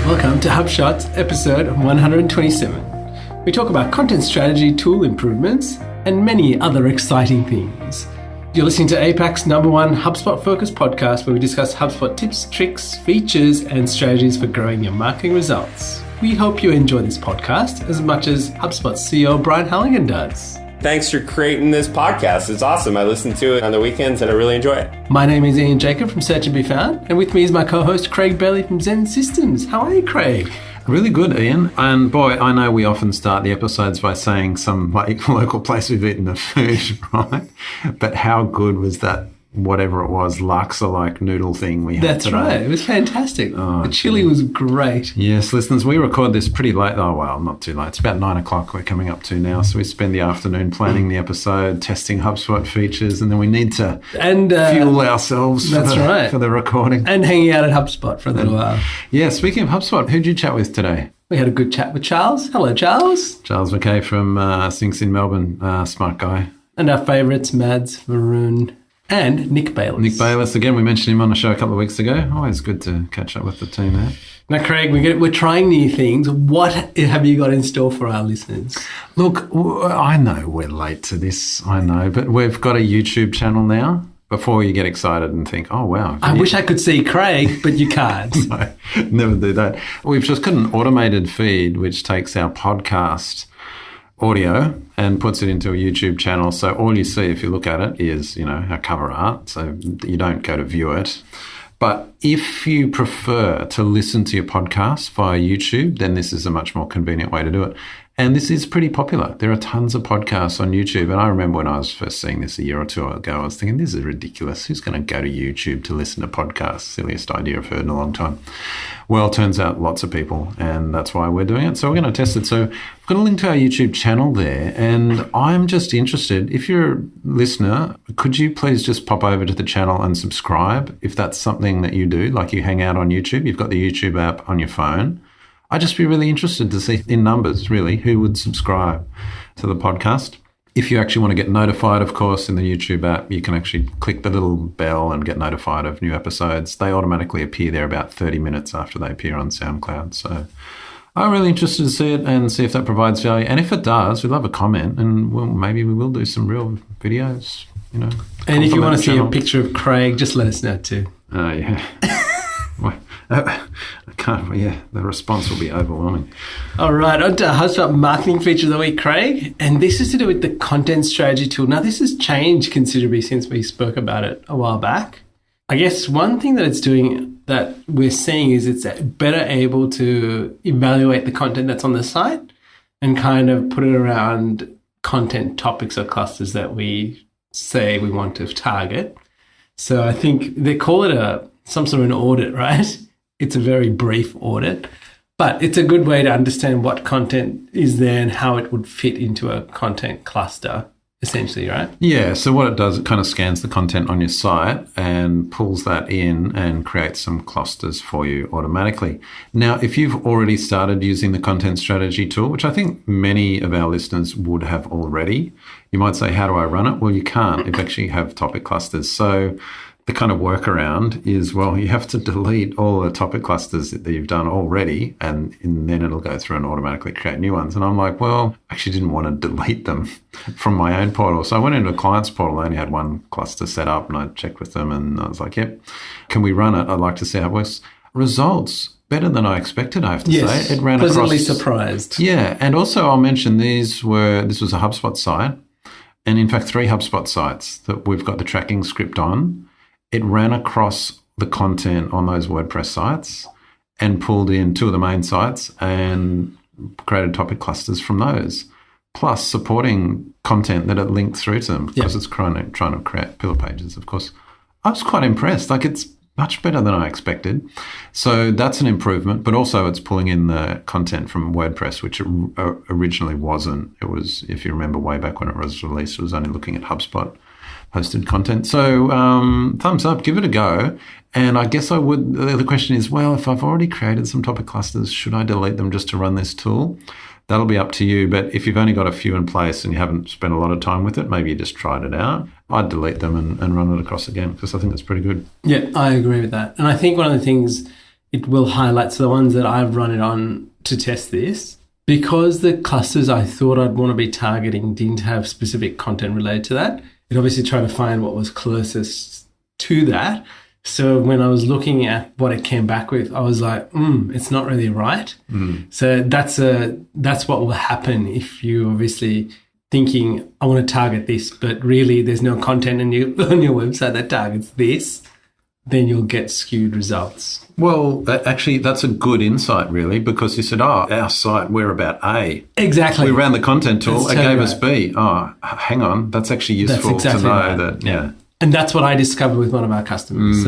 Welcome to HubShots episode 127. We talk about content strategy, tool improvements, and many other exciting things. You're listening to APAC's #1 HubSpot-focused podcast where we discuss HubSpot tips, tricks, features, and strategies for growing your marketing results. We hope you enjoy this podcast as much as HubSpot CEO Brian Halligan does. Thanks for creating this podcast. It's awesome. I listen to it on the weekends and I really enjoy it. My name is Ian Jacob from Search and Be Found, and with me is my co-host Craig Bailey from XEN Systems. How are you, Craig? Really good, Ian. And boy, I know we often start the episodes by saying some local place we've eaten the food, right? But how good was that, whatever it was, laksa-like noodle thing we had That's today? right. It was fantastic. The chili was great. Yes, listeners, we record this pretty late. Oh, well, not too late. It's about 9 o'clock we're coming up to now. So we spend the afternoon planning the episode, testing HubSpot features, and then we need to fuel ourselves for the recording. And hanging out at HubSpot for a little while. Yeah, speaking of HubSpot, who'd you chat with today? We had a good chat with Charles. Hello, Charles. Charles McKay from Sinks in Melbourne, smart guy. And our favourites, Mads, Varun, and Nick Bayless. Nick Bayless, again, we mentioned him on the show a couple of weeks ago. Always good to catch up with the team there. Now, Craig, we're trying new things. What have you got in store for our listeners? Look, I know we're late to this, I know, but we've got a YouTube channel now. Before you get excited and think, oh, wow. I wish I could see Craig, but you can't. No, never do that. We've just got an automated feed which takes our podcast audio and puts it into a YouTube channel. So all you see if you look at it is, our cover art. So you don't go to view it. But if you prefer to listen to your podcast via YouTube, then this is a much more convenient way to do it. And this is pretty popular. There are tons of podcasts on YouTube. And I remember when I was first seeing this a year or two ago, I was thinking, this is ridiculous. Who's going to go to YouTube to listen to podcasts? Silliest idea I've heard in a long time. Well, it turns out lots of people, and that's why we're doing it. So we're going to test it. So I've got a link to our YouTube channel there, and I'm just interested, if you're a listener, could you please just pop over to the channel and subscribe if that's something that you do, like you hang out on YouTube, you've got the YouTube app on your phone. I'd just be really interested to see in numbers, really, who would subscribe to the podcast. If you actually want to get notified, of course, in the YouTube app, you can actually click the little bell and get notified of new episodes. They automatically appear there about 30 minutes after they appear on SoundCloud. So I'm really interested to see it and see if that provides value. And if it does, we'd love a comment, and maybe we will do some real videos, And if you want to see a picture of Craig, just let us know too. Oh, yeah. I can't, the response will be overwhelming. All right, on to HubSpot marketing feature of the week, Craig. And this is to do with the content strategy tool. Now, this has changed considerably since we spoke about it a while back. I guess one thing that it's doing that we're seeing is it's better able to evaluate the content that's on the site and kind of put it around content topics or clusters that we say we want to target. So I think they call it some sort of an audit, right? It's a very brief audit, but it's a good way to understand what content is there and how it would fit into a content cluster, essentially, right? Yeah, so what it does, it kind of scans the content on your site and pulls that in and creates some clusters for you automatically. Now, if you've already started using the content strategy tool, which I think many of our listeners would have already, you might say, how do I run it? Well, you can't. You actually have topic clusters. So the kind of workaround is, you have to delete all the topic clusters that you've done already, and then it'll go through and automatically create new ones. And I'm like, I actually didn't want to delete them from my own portal. So I went into a client's portal. I only had one cluster set up, and I checked with them, and I was like, yep, can we run it? I'd like to see how it works. Results, better than I expected, I have to say. It ran pleasantly surprised. Yeah, and also I'll mention this was a HubSpot site, and in fact 3 HubSpot sites that we've got the tracking script on. It ran across the content on those WordPress sites and pulled in 2 of the main sites and created topic clusters from those, plus supporting content that it linked through to them because it's trying to create pillar pages, of course. I was quite impressed. It's much better than I expected. So that's an improvement, but also it's pulling in the content from WordPress, which originally wasn't. It was, if you remember way back when it was released, it was only looking at HubSpot hosted content. So thumbs up, give it a go. And I guess I would, the question is, if I've already created some topic clusters, should I delete them just to run this tool? That'll be up to you. But if you've only got a few in place and you haven't spent a lot of time with it, maybe you just tried it out, I'd delete them and run it across again because I think that's pretty good. Yeah, I agree with that. And I think one of the things it will highlight. So the ones that I've run it on to test this, because the clusters I thought I'd want to be targeting didn't have specific content related to that, it obviously tried to find what was closest to that. So when I was looking at what it came back with, I was like, it's not really right. So that's what will happen if you obviously thinking, I want to target this, but really there's no content on your website that targets this, then you'll get skewed results. Well, that's a good insight, really, because you said, our site, we're about A. Exactly. We ran the content tool, it gave us B. Oh, hang on, that's actually useful to know that, yeah. And that's what I discovered with one of our customers.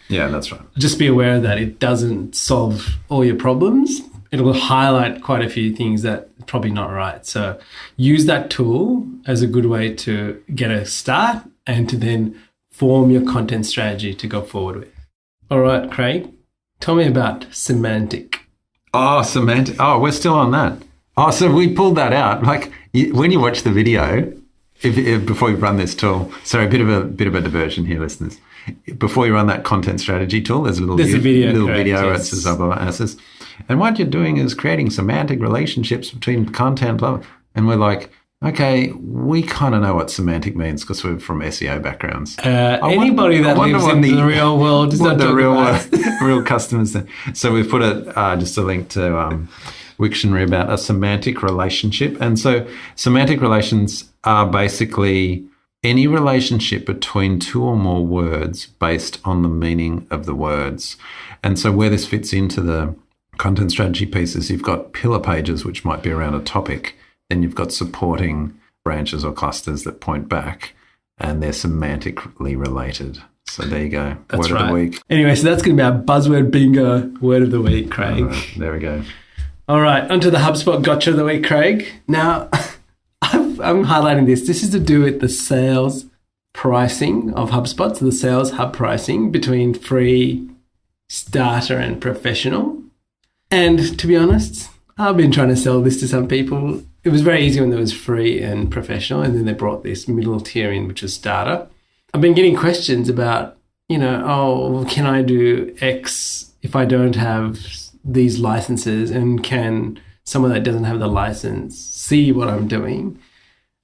Yeah, that's right. Just be aware that it doesn't solve all your problems. It will highlight quite a few things that are probably not right. So use that tool as a good way to get a start and to then form your content strategy to go forward with. All right, Craig, tell me about semantic. Oh, semantic. Oh, we're still on that. Oh, so we pulled that out. Like when you watch the video, if before you run this tool, sorry, a bit of a diversion here, listeners. Before you run that content strategy tool, there's a video. Yes. It says, and it says, and what you're doing is creating semantic relationships between content, blah, blah. And we're like, okay, we kind of know what semantic means because we're from SEO backgrounds. Anybody that lives in the real world is not real customers. So we've put just a link to Wiktionary about a semantic relationship. And so semantic relations are basically any relationship between two or more words based on the meaning of the words. And so where this fits into the content strategy pieces, you've got pillar pages, which might be around a topic. Then you've got supporting branches or clusters that point back, and they're semantically related. So there you go. That's word right. of the week. Anyway, so that's going to be our buzzword bingo word of the week, Craig. Right, there we go. All right, onto the HubSpot gotcha of the week, Craig. Now, I'm highlighting this. This is to do with the sales pricing of HubSpot, so the sales hub pricing between free, starter, and professional. And to be honest, I've been trying to sell this to some people. It was very easy when there was free and professional, and then they brought this middle tier in, which was starter. I've been getting questions about, can I do X if I don't have these licenses, and can someone that doesn't have the license see what I'm doing?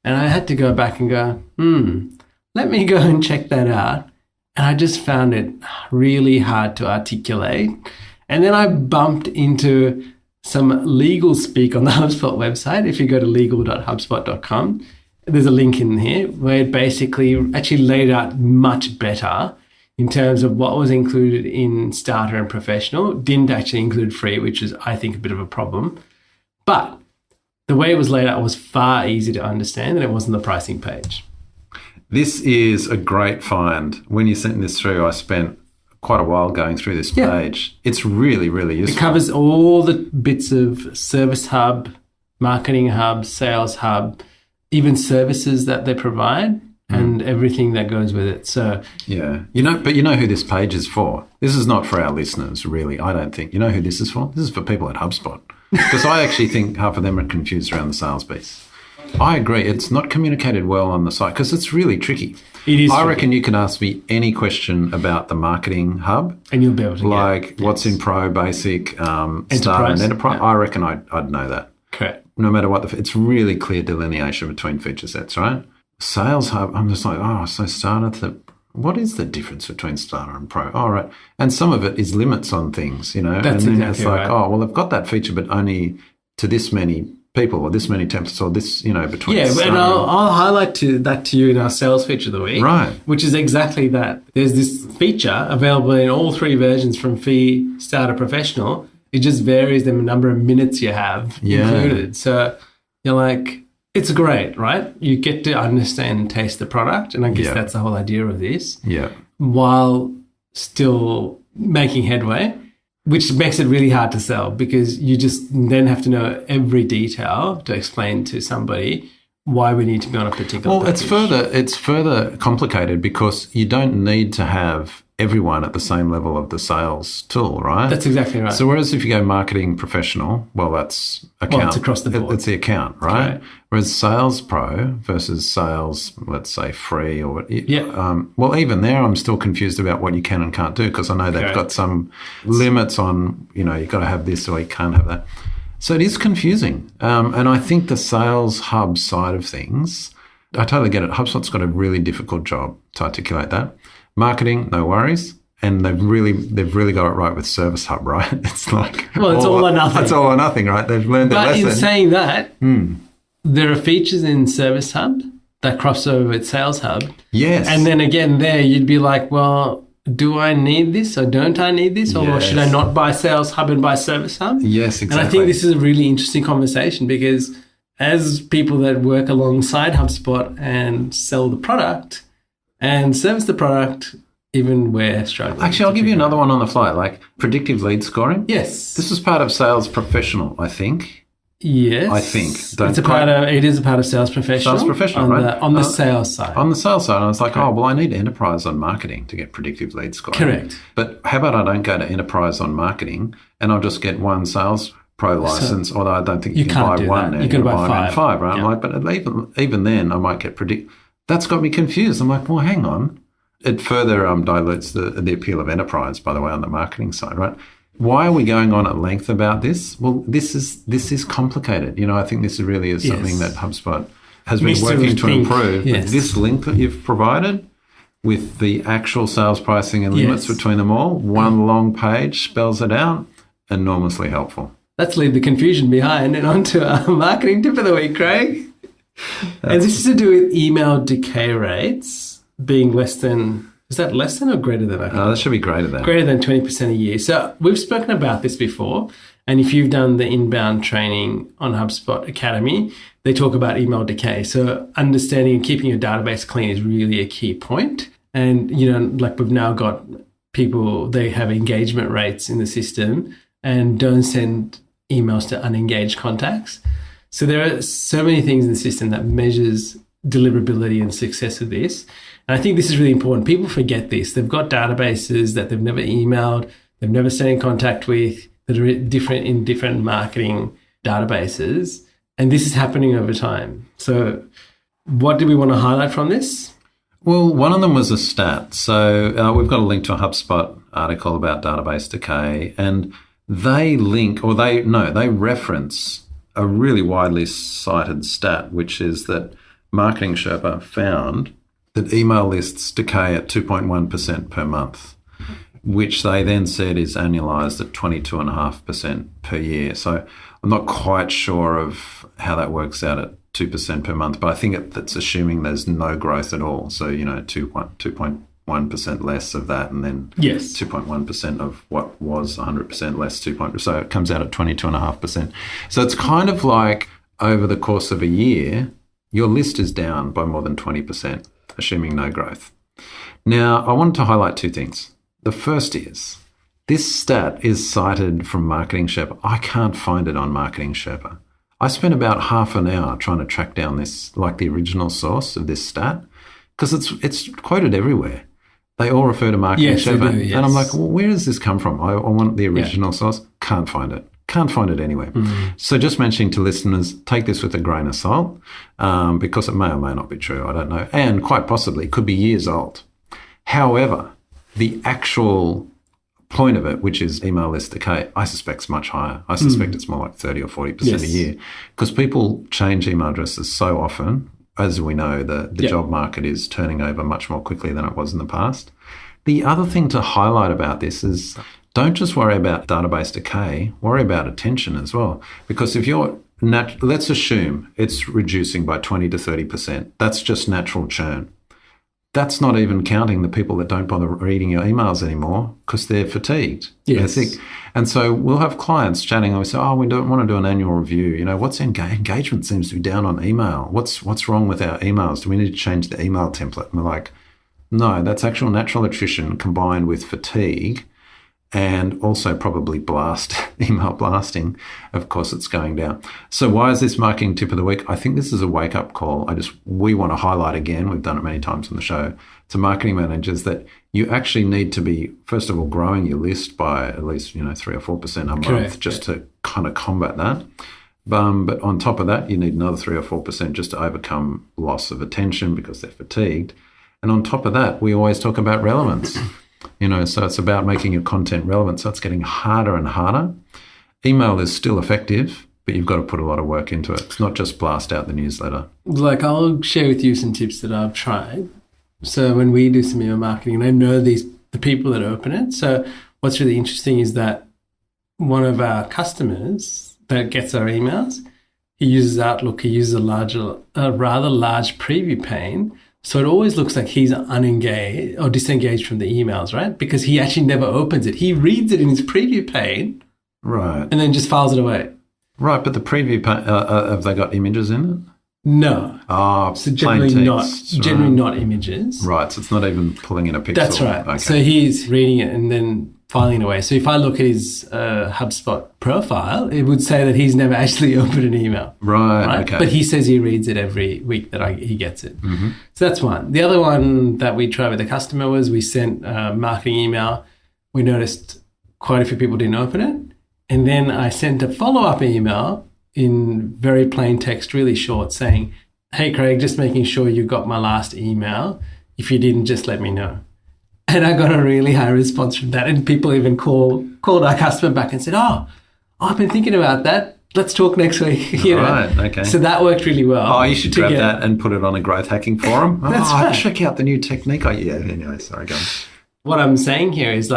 And I had to go back and go, let me go and check that out. And I just found it really hard to articulate. And then I bumped into some legal speak on the HubSpot website. If you go to legal.hubspot.com, there's a link in here where it basically actually laid out much better in terms of what was included in starter and professional. Didn't actually include free, which is, I think, a bit of a problem. But the way it was laid out was far easier to understand, and it wasn't the pricing page. This is a great find. When you sent this through, I spent quite a while going through this page. It's really, really useful. It covers all the bits of Service Hub, Marketing Hub, Sales Hub, even services that they provide and everything that goes with it. So yeah, you know who this page is for. This is not for our listeners, really. I don't think. You know who this is for? This is for people at HubSpot, because I actually think half of them are confused around the sales piece. I agree. It's not communicated well on the site because it's really tricky. It is. I reckon you can ask me any question about the Marketing Hub, and you'll be able to like what's in Pro, Basic, Starter, and Enterprise. Yeah. I reckon I'd know that. Correct. No matter what, it's really clear delineation between feature sets, right? Sales Hub, I'm just like, so Starter, what is the difference between Starter and Pro? Oh, right. And some of it is limits on things, That's and then exactly it's like, right. I've got that feature, but only to this many people or this many templates or this, between. Yeah, and I'll highlight that to you in our sales feature of the week. Right. Which is exactly that. There's this feature available in all three versions from free, starter, professional. It just varies the number of minutes you have included. So you're like, it's great, right? You get to understand and taste the product. And I guess that's the whole idea of this. Yeah. While still making headway, which makes it really hard to sell because you just then have to know every detail to explain to somebody why we need to be on a particular package. It's further complicated because you don't need to have everyone at the same level of the sales tool, right? That's exactly right. So whereas if you go marketing professional, well, that's account. Well, it's across the board. It's the account, right? Okay. Whereas sales pro versus sales, let's say free or Yeah. well, even there, I'm still confused about what you can and can't do because I know they've got some limits on, you've got to have this or you can't have that. So it is confusing. And I think the Sales Hub side of things, I totally get it. HubSpot's got a really difficult job to articulate that. Marketing, no worries. And they've really got it right with Service Hub, right? It's like... Well, it's all or nothing. It's all or nothing, right? They've learned their lesson. But in saying that, there are features in Service Hub that cross over with Sales Hub. Yes. And then again there, you'd be like, well, do I need this or don't I need this? Or should I not buy Sales Hub and buy Service Hub? Yes, exactly. And I think this is a really interesting conversation because as people that work alongside HubSpot and sell the product and service the product, even we're struggling. Actually, I'll give you another one on the fly, like predictive lead scoring. Yes. This is part of Sales Professional, I think. Yes. I think. It is a part of Sales Professional. Sales Professional, right? On the sales side. On the sales side, I was like, I need enterprise on marketing to get predictive lead scoring. Correct. But how about I don't go to enterprise on marketing and I'll just get one Sales Pro license, although I don't think you can buy one now. You can buy five, right? Yeah. I'm like, but even then I might get That's got me confused. I'm like, well, hang on. It further dilutes the appeal of enterprise, by the way, on the marketing side, right? Why are we going on at length about this? Well, this is complicated. I think this really is something that HubSpot has been working to improve. Yes. But this link that you've provided with the actual sales pricing and limits between them all, one long page spells it out, enormously helpful. Let's leave the confusion behind and on to our marketing tip of the week, Craig. And this is to do with email decay rates being less than... Is that less than or greater than? That should be greater than. Greater than 20% a year. So we've spoken about this before. And if you've done the inbound training on HubSpot Academy, they talk about email decay. So understanding and keeping your database clean is really a key point. And, like we've now got people, they have engagement rates in the system and don't send emails to unengaged contacts. So there are so many things in the system that measures deliverability and success of this. And I think this is really important. People forget this. They've got databases that they've never emailed, they've never stayed in contact with, that are different in different marketing databases. And this is happening over time. So what do we want to highlight from this? Well, one of them was a stat. So we've got a link to a HubSpot article about database decay, and they reference a really widely cited stat, which is that Marketing Sherpa found that email lists decay at 2.1% per month, which they then said is annualized at 22.5% per year. So I'm not quite sure of how that works out at 2% per month, but I think that's assuming there's no growth at all. So, 2.1% less of that, and then 2.1% of what was 100% less, so it comes out at 22.5%. So it's kind of like over the course of a year, your list is down by more than 20%, assuming no growth. Now, I wanted to highlight two things. The first is, this stat is cited from Marketing Sherpa. I can't find it on Marketing Sherpa. I spent about half an hour trying to track down this, like the original source of this stat, because it's quoted everywhere. They all refer to Marketing Sherpa. Yes. And I'm like, well, where does this come from? I want the original source. Can't find it. Can't find it anywhere. Mm-hmm. So just mentioning to listeners, take this with a grain of salt, because it may or may not be true. I don't know. And quite possibly could be years old. However, the actual point of it, which is email list decay, I suspect is much higher. I suspect it's more like 30 or 40% a year, because people change email addresses so often. As we know, the job market is turning over much more quickly than it was in the past. The other thing to highlight about this is, don't just worry about database decay, worry about attention as well. Because if you're, let's assume it's reducing by 20 to 30%. That's just natural churn. That's not even counting the people that don't bother reading your emails anymore because they're fatigued. Yes. They're sick. And so we'll have clients chatting and we say, we don't want to do an annual review. What's engagement seems to be down on email. What's wrong with our emails? Do we need to change the email template? And we're like, no, that's actual natural attrition combined with fatigue and also probably email blasting. Of course, it's going down. So why is this marketing tip of the week? I think this is a wake-up call. We want to highlight again, we've done it many times on the show, to marketing managers that you actually need to be, first of all, growing your list by at least 3 or 4% a month. Correct, just to kind of combat that. But on top of that, you need another 3 or 4% just to overcome loss of attention because they're fatigued. And on top of that, we always talk about relevance. So it's about making your content relevant. So it's getting harder and harder. Email is still effective, but you've got to put a lot of work into it. It's not just blast out the newsletter. Like, I'll share with you some tips that I've tried. So when we do some email marketing, and I know the people that open it. So what's really interesting is that one of our customers that gets our emails, he uses Outlook. He uses a rather large preview pane. So it always looks like he's unengaged or disengaged from the emails, right? Because he actually never opens it. He reads it in his preview pane. Right. And then just files it away. Right, but the preview pane, have they got images in it? No. Oh, so generally not images. Right, so it's not even pulling in a pixel. That's right. Okay. So he's reading it and then filing it away. So if I look at his HubSpot profile, it would say that he's never actually opened an email. Right, okay. But he says he reads it every week that he gets it. Mm-hmm. So that's one. The other one that we tried with the customer was we sent a marketing email. We noticed quite a few people didn't open it. And then I sent a follow-up email in very plain text, really short, saying, "Hey, Craig, just making sure you got my last email. If you didn't, just let me know." And I got a really high response from that. And people even called our customer back and said, "Oh, I've been thinking about that. Let's talk next week." Right, okay. So that worked really well. Oh, you should grab that and put it on a growth hacking forum. That's right. Check out the new technique. Anyway, sorry, go on. What I'm saying here is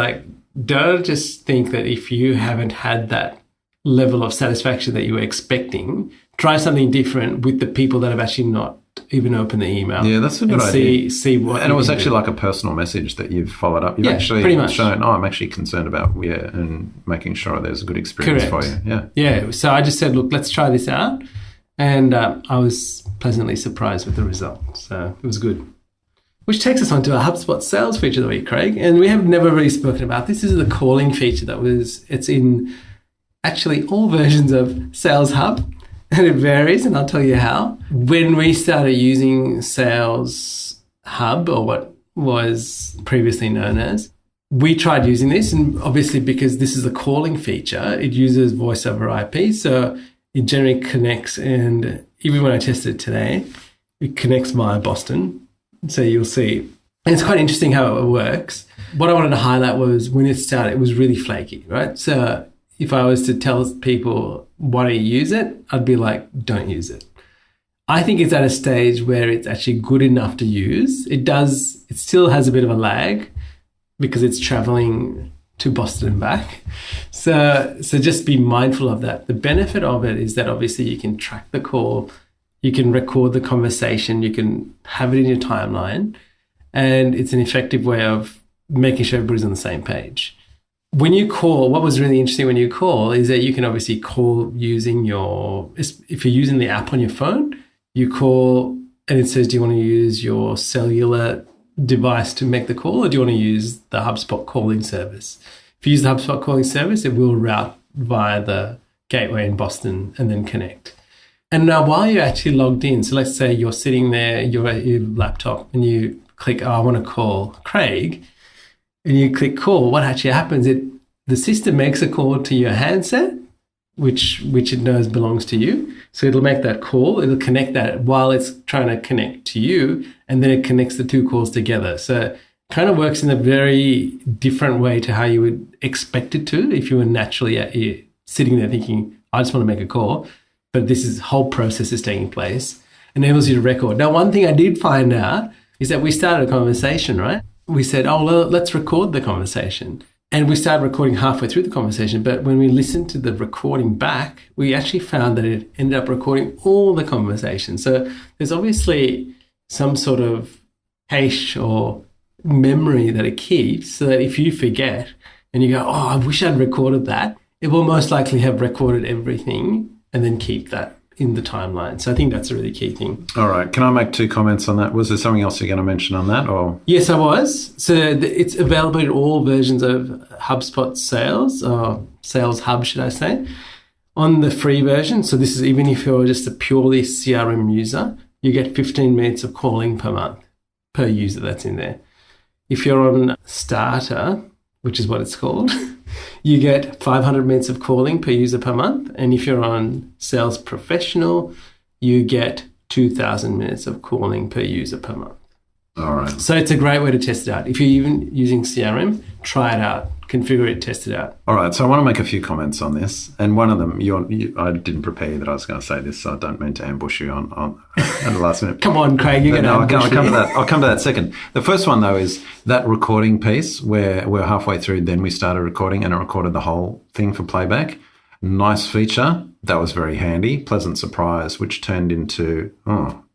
don't just think that if you haven't had that level of satisfaction that you were expecting, try something different with the people that have actually not even opened the email. Yeah, that's a good idea. See what. And it was actually like a personal message that you've followed up. You've actually pretty much shown, I'm actually concerned about and making sure there's a good experience for you. Yeah. Yeah. So I just said, look, let's try this out. And I was pleasantly surprised with the result. So it was good. Which takes us on to our HubSpot sales feature of the week, Craig. And we have never really spoken about this. This is the calling feature it's in actually all versions of Sales Hub. And it varies, and I'll tell you how. When we started using Sales Hub, or what was previously known as, we tried using this. And obviously, because this is a calling feature, it uses voice over IP. So it generally connects. And even when I tested it today, it connects via Boston. So you'll see. And it's quite interesting how it works. What I wanted to highlight was when it started, it was really flaky, right? So if I was to tell people, why don't you use it? I'd be like, don't use it. I think it's at a stage where it's actually good enough to use. It still has a bit of a lag because it's traveling to Boston and back. So just be mindful of that. The benefit of it is that obviously you can track the call, you can record the conversation, you can have it in your timeline, and it's an effective way of making sure everybody's on the same page. When you call, what was really interesting when you call is that you can obviously call using if you're using the app on your phone, you call and it says, do you want to use your cellular device to make the call, or do you want to use the HubSpot calling service? If you use the HubSpot calling service, it will route via the gateway in Boston and then connect. And now while you're actually logged in, so let's say you're sitting there, you're at your laptop and you click, I want to call Craig, and you click call, what actually happens, the system makes a call to your handset, which it knows belongs to you. So it'll make that call, it'll connect that while it's trying to connect to you, and then it connects the two calls together. So it kind of works in a very different way to how you would expect it to if you were naturally sitting there thinking, I just want to make a call. But this whole process is taking place, enables you to record. Now, one thing I did find out is that we started a conversation, right? We said, well, let's record the conversation. And we started recording halfway through the conversation. But when we listened to the recording back, we actually found that it ended up recording all the conversation. So there's obviously some sort of cache or memory that it keeps so that if you forget and you go, oh, I wish I'd recorded that, it will most likely have recorded everything and then keep that in the timeline. So I think that's a really key thing. All right. Can I make 2 comments on that? Was there something else you're going to mention on that? Or yes, I was. So it's available in all versions of HubSpot Sales, or Sales Hub, should I say, on the free version. So this is even if you're just a purely CRM user, you get 15 minutes of calling per month per user that's in there. If you're on starter, which is what it's called, you get 500 minutes of calling per user per month. And if you're on sales professional, you get 2,000 minutes of calling per user per month. All right. So it's a great way to test it out. If you're even using CRM, try it out, configure it, test it out. All right. So I want to make a few comments on this. And one of them, I didn't prepare you that I was going to say this, so I don't mean to ambush you on at the last minute. Come on, Craig, you're going to ambush I'll come to that. I'll come to that second. The first one, though, is that recording piece where we're halfway through, then we started recording and it recorded the whole thing for playback. Nice feature. That was very handy. Pleasant surprise, which turned into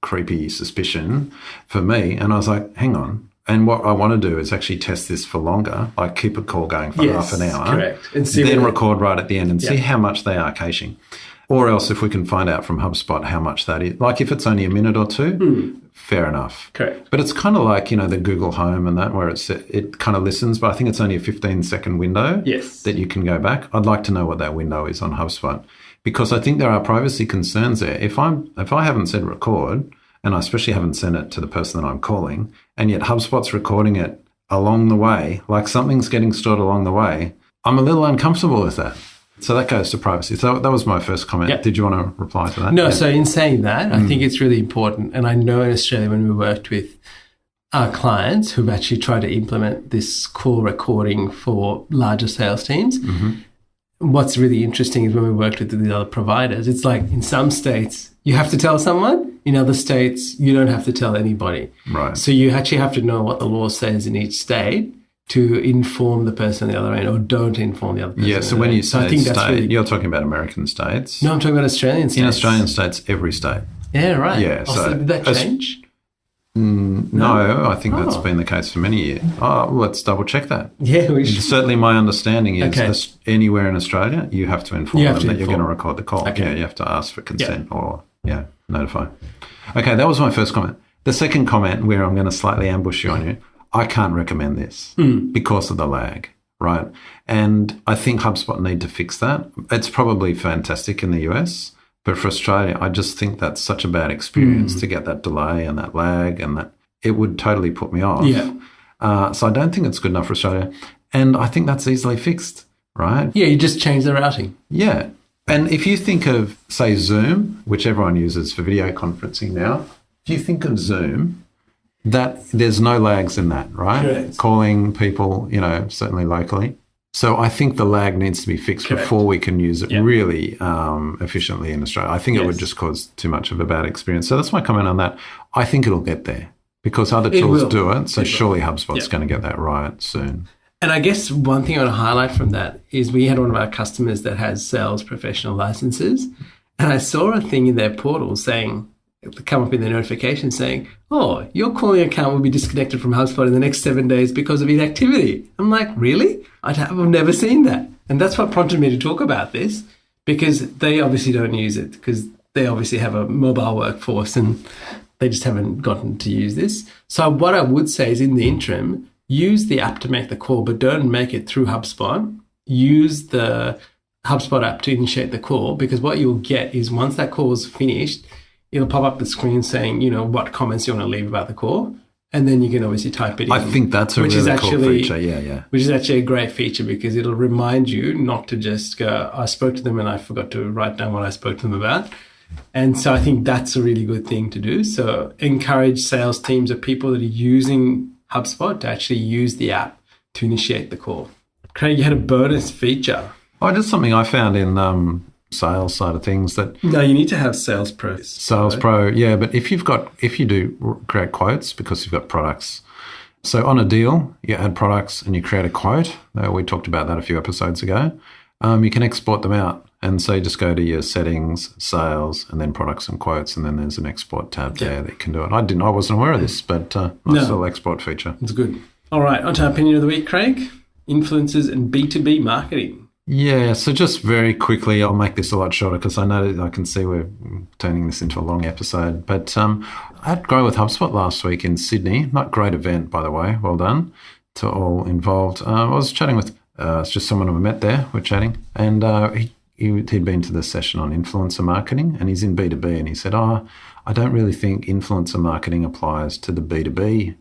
creepy suspicion for me. And I was like, hang on. And what I want to do is actually test this for longer, like keep a call going for half an hour. Correct. And see then record right at the end and see how much they are caching. Or else if we can find out from HubSpot how much that is. Like if it's only a minute or two, fair enough. Correct. But it's kind of like, the Google Home and that where it kind of listens, but I think it's only a 15-second window that you can go back. I'd like to know what that window is on HubSpot because I think there are privacy concerns there. If I haven't said record, and I especially haven't sent it to the person that I'm calling, and yet HubSpot's recording it along the way, like something's getting stored along the way, I'm a little uncomfortable with that. So that goes to privacy. So that was my first comment. Yep. Did you want to reply to that? No, so in saying that, I think it's really important. And I know in Australia when we worked with our clients who've actually tried to implement this call recording for larger sales teams, what's really interesting is when we worked with the other providers, it's like in some states you have to tell someone. In other states, you don't have to tell anybody. Right. So you actually have to know what the law says in each state to inform the person on the other end or don't inform the other person. Yeah, so when you say state, really, you're talking about American states. No, I'm talking about Australian states. In Australian states, every state. Yeah, right. Yeah. So did that change? No, I think that's been the case for many years. Let's double check that. Yeah, we should. Certainly my understanding is anywhere in Australia, you have to inform them that you're going to record the call. Okay. Yeah, you have to ask for consent or notify. Okay, that was my first comment. The second comment where I'm going to slightly ambush you on you, I can't recommend this because of the lag, right? And I think HubSpot need to fix that. It's probably fantastic in the US, but for Australia, I just think that's such a bad experience to get that delay and that lag and that it would totally put me off. Yeah. So I don't think it's good enough for Australia. And I think that's easily fixed, right? Yeah, you just change the routing. Yeah. And if you think of, say, Zoom, which everyone uses for video conferencing now, if you think of Zoom, that there's no lags in that, right? Correct. Calling people, certainly locally. So I think the lag needs to be fixed before we can use it really efficiently in Australia. I think it would just cause too much of a bad experience. So that's my comment on that. I think it'll get there because other tools do it. So surely HubSpot's going to get that right soon. And I guess one thing I want to highlight from that is we had one of our customers that has sales professional licenses, and I saw a thing in their portal saying, come up in their notification saying, oh, your calling account will be disconnected from HubSpot in the next 7 days because of inactivity. I'm like, really? I've never seen that. And that's what prompted me to talk about this because they obviously don't use it because they obviously have a mobile workforce and they just haven't gotten to use this. So what I would say is in the interim, use the app to make the call, but don't make it through HubSpot. Use the HubSpot app to initiate the call because what you'll get is once that call is finished, it'll pop up the screen saying, what comments you want to leave about the call. And then you can obviously type it in. I think that's a really cool feature. Yeah. Which is actually a great feature because it'll remind you not to just go, I spoke to them and I forgot to write down what I spoke to them about. And so I think that's a really good thing to do. So encourage sales teams or people that are using HubSpot to actually use the app to initiate the call. Craig, you had a bonus feature. Oh, just something I found in sales side of things that... No, you need to have Sales Pro. Sales Pro, yeah. But if you do create quotes because you've got products. So on a deal, you add products and you create a quote. We talked about that a few episodes ago. You can export them out. And so you just go to your settings, sales, and then products and quotes, and then there's an export tab there that you can do it. I wasn't aware of this, but nice little export feature. It's good. All right, on to our opinion of the week, Craig. Influencers and B2B marketing. Yeah, so just very quickly, I'll make this a lot shorter because I know I can see we're turning this into a long episode. But I had Grow with HubSpot last week in Sydney. Not great event, by the way. Well done to all involved. I was chatting with it's just someone I met there. We're chatting, and he'd been to the session on influencer marketing, and he's in B2B, and he said, I don't really think influencer marketing applies to the B2B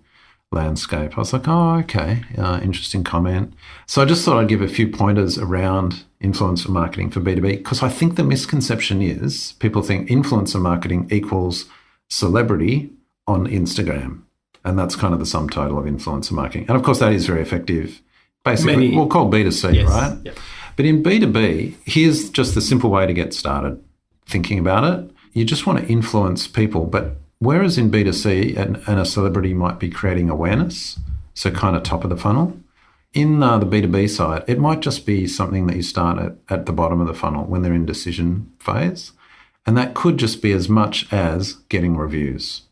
landscape. I was like, oh, okay, interesting comment. So I just thought I'd give a few pointers around influencer marketing for B2B, because I think the misconception is people think influencer marketing equals celebrity on Instagram. And that's kind of the sum total of influencer marketing. And of course, that is very effective. Basically, we'll call B2C, yes, right? Yep. But in B2B, here's just the simple way to get started thinking about it. You just want to influence people. But whereas in B2C, and a celebrity might be creating awareness, so kind of top of the funnel, in the B2B side, it might just be something that you start at the bottom of the funnel when they're in decision phase. And that could just be as much as getting reviews.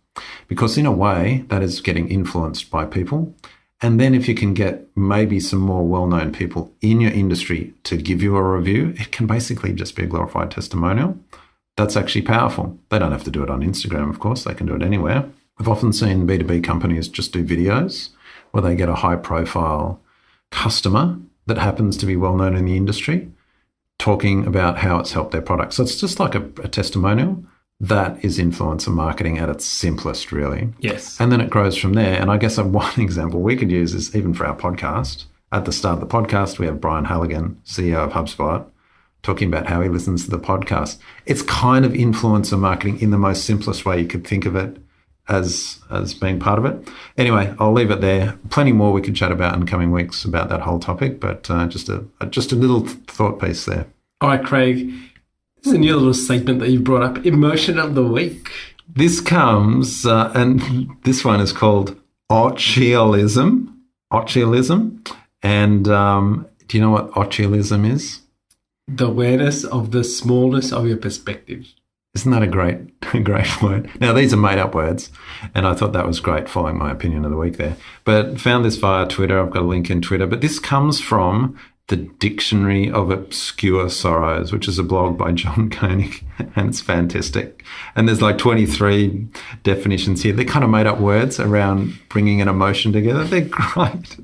Because in a way, that is getting influenced by people. And then if you can get maybe some more well-known people in your industry to give you a review, it can basically just be a glorified testimonial. That's actually powerful. They don't have to do it on Instagram, of course. They can do it anywhere. I've often seen B2B companies just do videos where they get a high-profile customer that happens to be well-known in the industry talking about how it's helped their product. So it's just like a testimonial. That is influencer marketing at its simplest, really. Yes. And then it grows from there. And I guess one example we could use is even for our podcast. At the start of the podcast, we have Brian Halligan, CEO of HubSpot, talking about how he listens to the podcast. It's kind of influencer marketing in the most simplest way you could think of it as being part of it. Anyway, I'll leave it there. Plenty more we could chat about in coming weeks about that whole topic, but just a little thought piece there. All right, Craig. This is a new little segment that you brought up, Emotion of the Week. This comes, and this one is called Ochialism. And do you know what Ochialism is? The awareness of the smallness of your perspective. Isn't that a great word? Now, these are made-up words, and I thought that was great following my opinion of the week there. But found this via Twitter. I've got a link in Twitter. But this comes from the Dictionary of Obscure Sorrows, which is a blog by John Koenig, and it's fantastic. And there's like 23 definitions here. They're kind of made-up words around bringing an emotion together. They're great.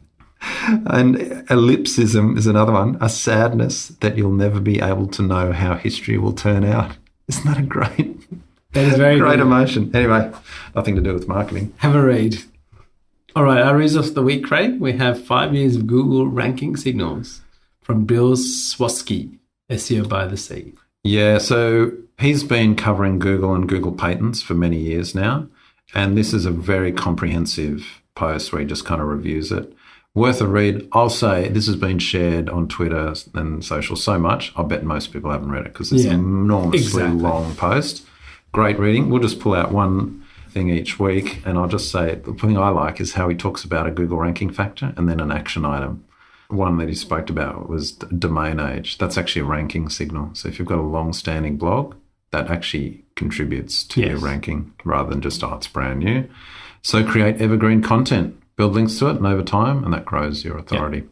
And ellipsism is another one, a sadness that you'll never be able to know how history will turn out. Isn't that a great, that is very great good emotion? Anyway, nothing to do with marketing. Have a read. All right, our resource of the week, Craig. We have 5 years of Google ranking signals from Bill Swasky, SEO by the Sea. Yeah, so he's been covering Google and Google patents for many years now. And this is a very comprehensive post where he just kind of reviews it. Worth a read. I'll say this has been shared on Twitter and social so much, I bet most people haven't read it because it's an enormously long post. Great reading. We'll just pull out one thing each week, and I'll just say the thing I like is how he talks about a Google ranking factor and then an action item. One that he spoke about was domain age. That's actually a ranking signal. So if you've got a long-standing blog, that actually contributes to your ranking rather than just, it's brand new. So create evergreen content. Build links to it, and over time, and that grows your authority. Yep.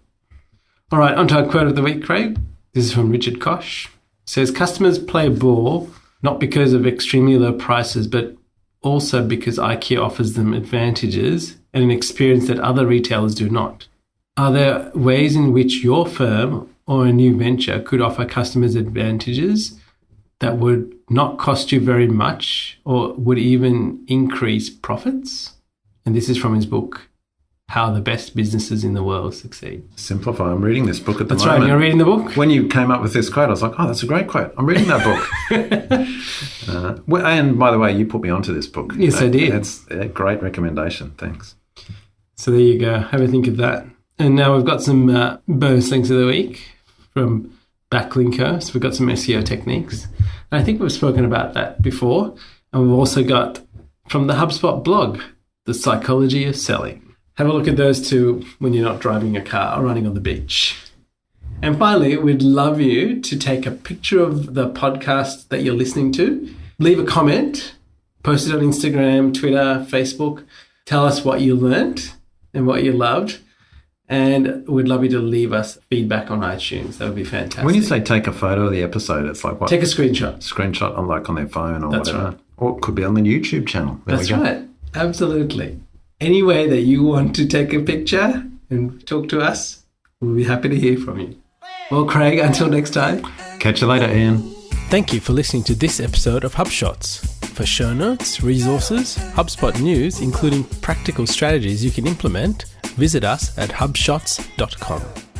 All right, on to our quote of the week, Craig. This is from Richard Koch. It says, customers play ball not because of extremely low prices, but also because IKEA offers them advantages and an experience that other retailers do not. Are there ways in which your firm or a new venture could offer customers advantages that would not cost you very much or would even increase profits? And this is from his book, How the Best Businesses in the World Succeed. Simplify. I'm reading this book at the moment. That's right. You're reading the book? When you came up with this quote, I was like, oh, that's a great quote. I'm reading that book. And by the way, you put me onto this book. Yes, I did. That's a great recommendation. Thanks. So there you go. Have a think of that. And now we've got some bonus links of the week from Backlinko. So we've got some SEO techniques. And I think we've spoken about that before. And we've also got from the HubSpot blog, The Psychology of Selling. Have a look at those two when you're not driving a car or running on the beach. And finally, we'd love you to take a picture of the podcast that you're listening to, leave a comment, post it on Instagram, Twitter, Facebook. Tell us what you learned and what you loved. And we'd love you to leave us feedback on iTunes. That would be fantastic. When you say take a photo of the episode, it's like what? Take a screenshot. Screenshot on their phone or That's whatever. Right. Or it could be on the YouTube channel. That's right. Absolutely. Any way that you want to take a picture and talk to us, we'll be happy to hear from you. Well, Craig, until next time. Catch you later, Ian. Thank you for listening to this episode of HubShots. For show notes, resources, HubSpot news, including practical strategies you can implement, visit us at hubshots.com.